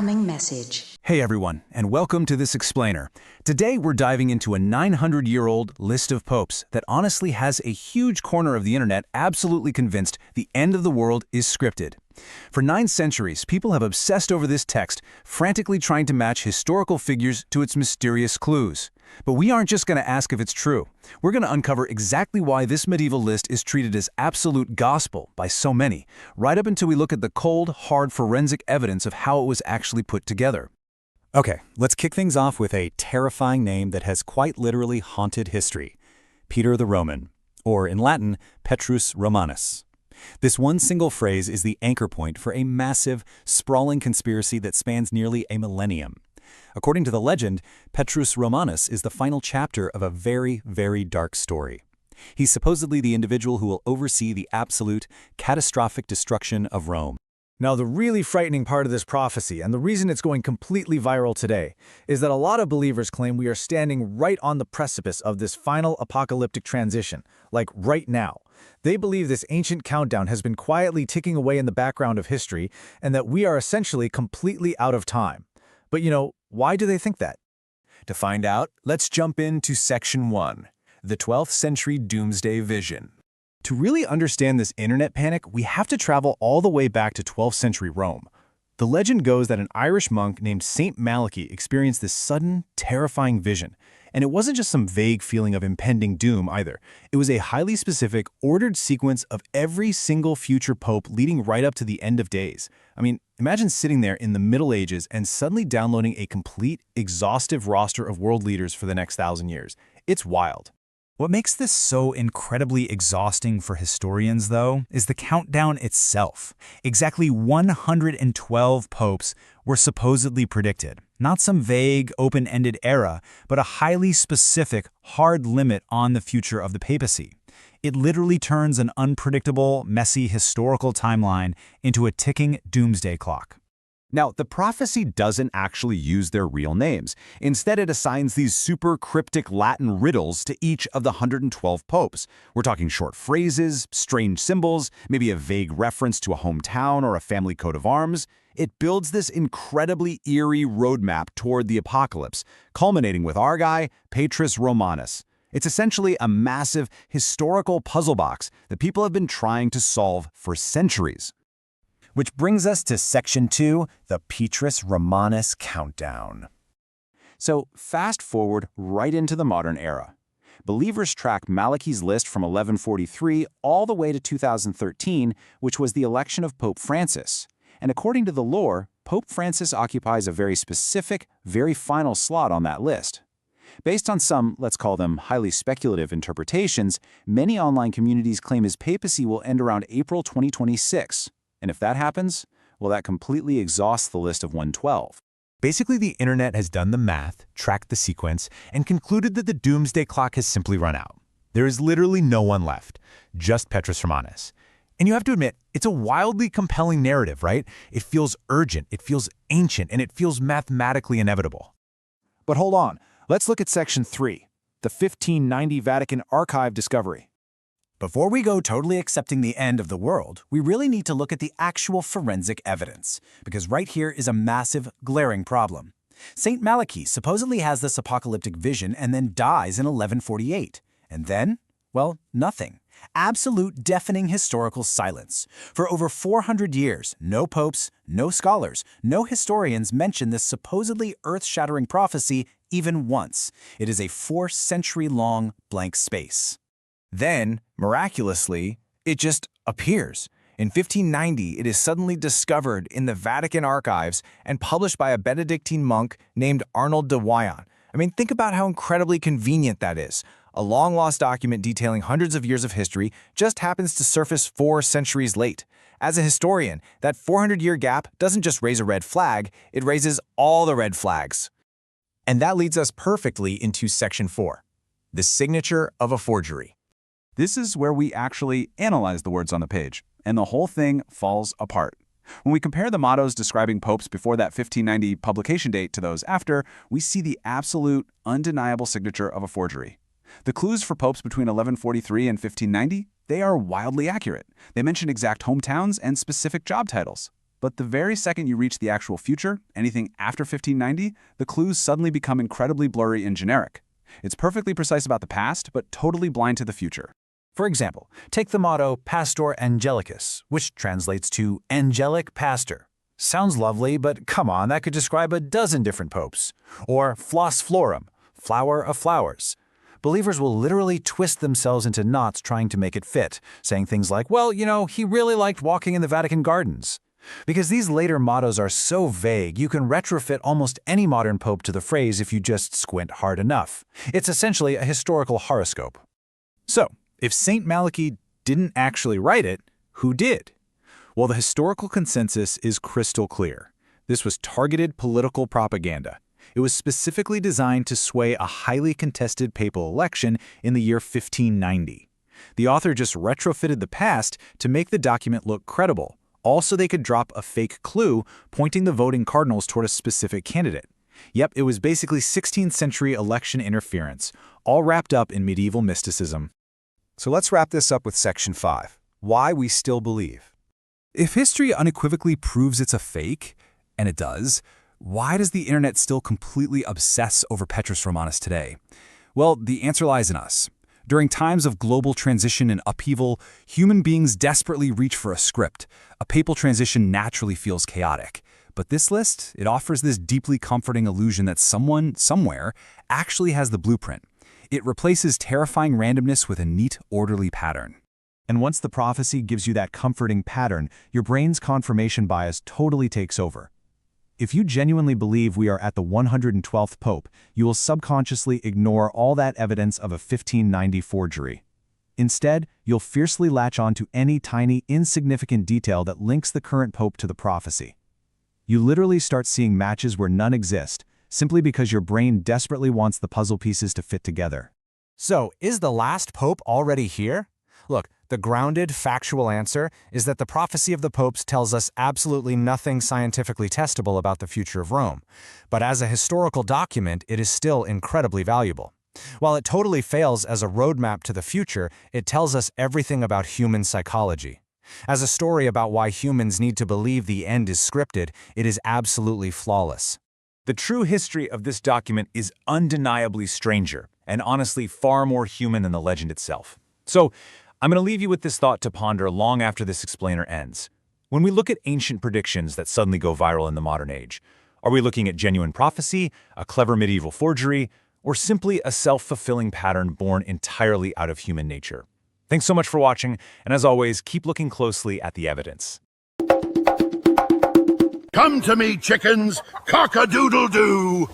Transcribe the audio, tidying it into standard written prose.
Incoming message. Hey everyone, and welcome to this explainer. Today we're diving into a 900-year-old list of popes that honestly has a huge corner of the internet absolutely convinced the end of the world is scripted. For 9 centuries, people have obsessed over this text, frantically trying to match historical figures to its mysterious clues. But we aren't just going to ask if it's true. We're going to uncover exactly why this medieval list is treated as absolute gospel by so many, right up until we look at the cold, hard forensic evidence of how it was actually put together. Okay, let's kick things off with a terrifying name that has quite literally haunted history. Peter the Roman, or in Latin, Petrus Romanus. This one single phrase is the anchor point for a massive, sprawling conspiracy that spans nearly a millennium. According to the legend, Petrus Romanus is the final chapter of a very, very dark story. He's supposedly the individual who will oversee the absolute, catastrophic destruction of Rome. Now, the really frightening part of this prophecy, and the reason it's going completely viral today, is that a lot of believers claim we are standing right on the precipice of this final apocalyptic transition, like right now. They believe this ancient countdown has been quietly ticking away in the background of history, and that we are essentially completely out of time. But why do they think that? To find out, let's jump into Section 1, the 12th century Doomsday Vision. To really understand this internet panic, we have to travel all the way back to 12th century Rome. The legend goes that an Irish monk named Saint Malachy experienced this sudden, terrifying vision. And it wasn't just some vague feeling of impending doom either. It was a highly specific, ordered sequence of every single future pope leading right up to the end of days. I mean, imagine sitting there in the Middle Ages and suddenly downloading a complete, exhaustive roster of world leaders for the next 1,000 years. It's wild. What makes this so incredibly exhausting for historians, though, is the countdown itself. Exactly 112 popes were supposedly predicted. Not some vague, open-ended era, but a highly specific, hard limit on the future of the papacy. It literally turns an unpredictable, messy historical timeline into a ticking doomsday clock. Now, the prophecy doesn't actually use their real names. Instead, it assigns these super cryptic Latin riddles to each of the 112 popes. We're talking short phrases, strange symbols, maybe a vague reference to a hometown or a family coat of arms. It builds this incredibly eerie roadmap toward the apocalypse, culminating with our guy, Petrus Romanus. It's essentially a massive historical puzzle box that people have been trying to solve for centuries. Which brings us to Section 2, the Petrus Romanus Countdown. So fast forward right into the modern era. Believers track Malachy's list from 1143 all the way to 2013, which was the election of Pope Francis. And according to the lore, Pope Francis occupies a very specific, very final slot on that list. Based on some, let's call them highly speculative interpretations, many online communities claim his papacy will end around April 2026. And if that happens, well, that completely exhausts the list of 112. Basically, the internet has done the math, tracked the sequence, and concluded that the doomsday clock has simply run out. There is literally no one left, just Petrus Romanus. And you have to admit, it's a wildly compelling narrative, right? It feels urgent, it feels ancient, and it feels mathematically inevitable. But hold on, let's look at Section 3, the 1590 Vatican Archive discovery. Before we go totally accepting the end of the world, we really need to look at the actual forensic evidence, because right here is a massive, glaring problem. Saint Malachy supposedly has this apocalyptic vision and then dies in 1148. And then, well, nothing. Absolute deafening historical silence. For over 400 years, no popes, no scholars, no historians mention this supposedly earth-shattering prophecy even once. It is a 4-century-long blank space. Then, miraculously, it just appears. In 1590, it is suddenly discovered in the Vatican archives and published by a Benedictine monk named Arnold de Wyon. I mean, think about how incredibly convenient that is. A long-lost document detailing hundreds of years of history just happens to surface 4 centuries late. As a historian, that 400-year gap doesn't just raise a red flag, it raises all the red flags. And that leads us perfectly into Section 4, the signature of a forgery. This is where we actually analyze the words on the page, and the whole thing falls apart. When we compare the mottos describing popes before that 1590 publication date to those after, we see the absolute, undeniable signature of a forgery. The clues for popes between 1143 and 1590, they are wildly accurate. They mention exact hometowns and specific job titles. But the very second you reach the actual future, anything after 1590, the clues suddenly become incredibly blurry and generic. It's perfectly precise about the past, but totally blind to the future. For example, take the motto Pastor Angelicus, which translates to angelic pastor. Sounds lovely, but come on, that could describe a dozen different popes. Or Flos Florum, flower of flowers. Believers will literally twist themselves into knots trying to make it fit, saying things like, well, he really liked walking in the Vatican gardens. Because these later mottos are so vague, you can retrofit almost any modern pope to the phrase if you just squint hard enough. It's essentially a historical horoscope. So, if St. Malachy didn't actually write it, who did? Well, the historical consensus is crystal clear. This was targeted political propaganda. It was specifically designed to sway a highly contested papal election in the year 1590. The author just retrofitted the past to make the document look credible, all so they could drop a fake clue pointing the voting cardinals toward a specific candidate. Yep, it was basically 16th century election interference, all wrapped up in medieval mysticism. So let's wrap this up with Section 5, why we still believe. If history unequivocally proves it's a fake, and it does, why does the internet still completely obsess over Petrus Romanus today? Well, the answer lies in us. During times of global transition and upheaval, human beings desperately reach for a script. A papal transition naturally feels chaotic. But this list, it offers this deeply comforting illusion that someone, somewhere, actually has the blueprint. It replaces terrifying randomness with a neat, orderly pattern. And once the prophecy gives you that comforting pattern, your brain's confirmation bias totally takes over. If you genuinely believe we are at the 112th Pope, you will subconsciously ignore all that evidence of a 1590 forgery. Instead, you'll fiercely latch on to any tiny, insignificant detail that links the current Pope to the prophecy. You literally start seeing matches where none exist, simply because your brain desperately wants the puzzle pieces to fit together. So, is the last pope already here? Look, the grounded, factual answer is that the prophecy of the popes tells us absolutely nothing scientifically testable about the future of Rome. But as a historical document, it is still incredibly valuable. While it totally fails as a roadmap to the future, it tells us everything about human psychology. As a story about why humans need to believe the end is scripted, it is absolutely flawless. The true history of this document is undeniably stranger, and honestly far more human than the legend itself. So, I'm going to leave you with this thought to ponder long after this explainer ends. When we look at ancient predictions that suddenly go viral in the modern age, are we looking at genuine prophecy, a clever medieval forgery, or simply a self-fulfilling pattern born entirely out of human nature? Thanks so much for watching, and as always, keep looking closely at the evidence. Come to me, chickens! Cock-a-doodle-doo!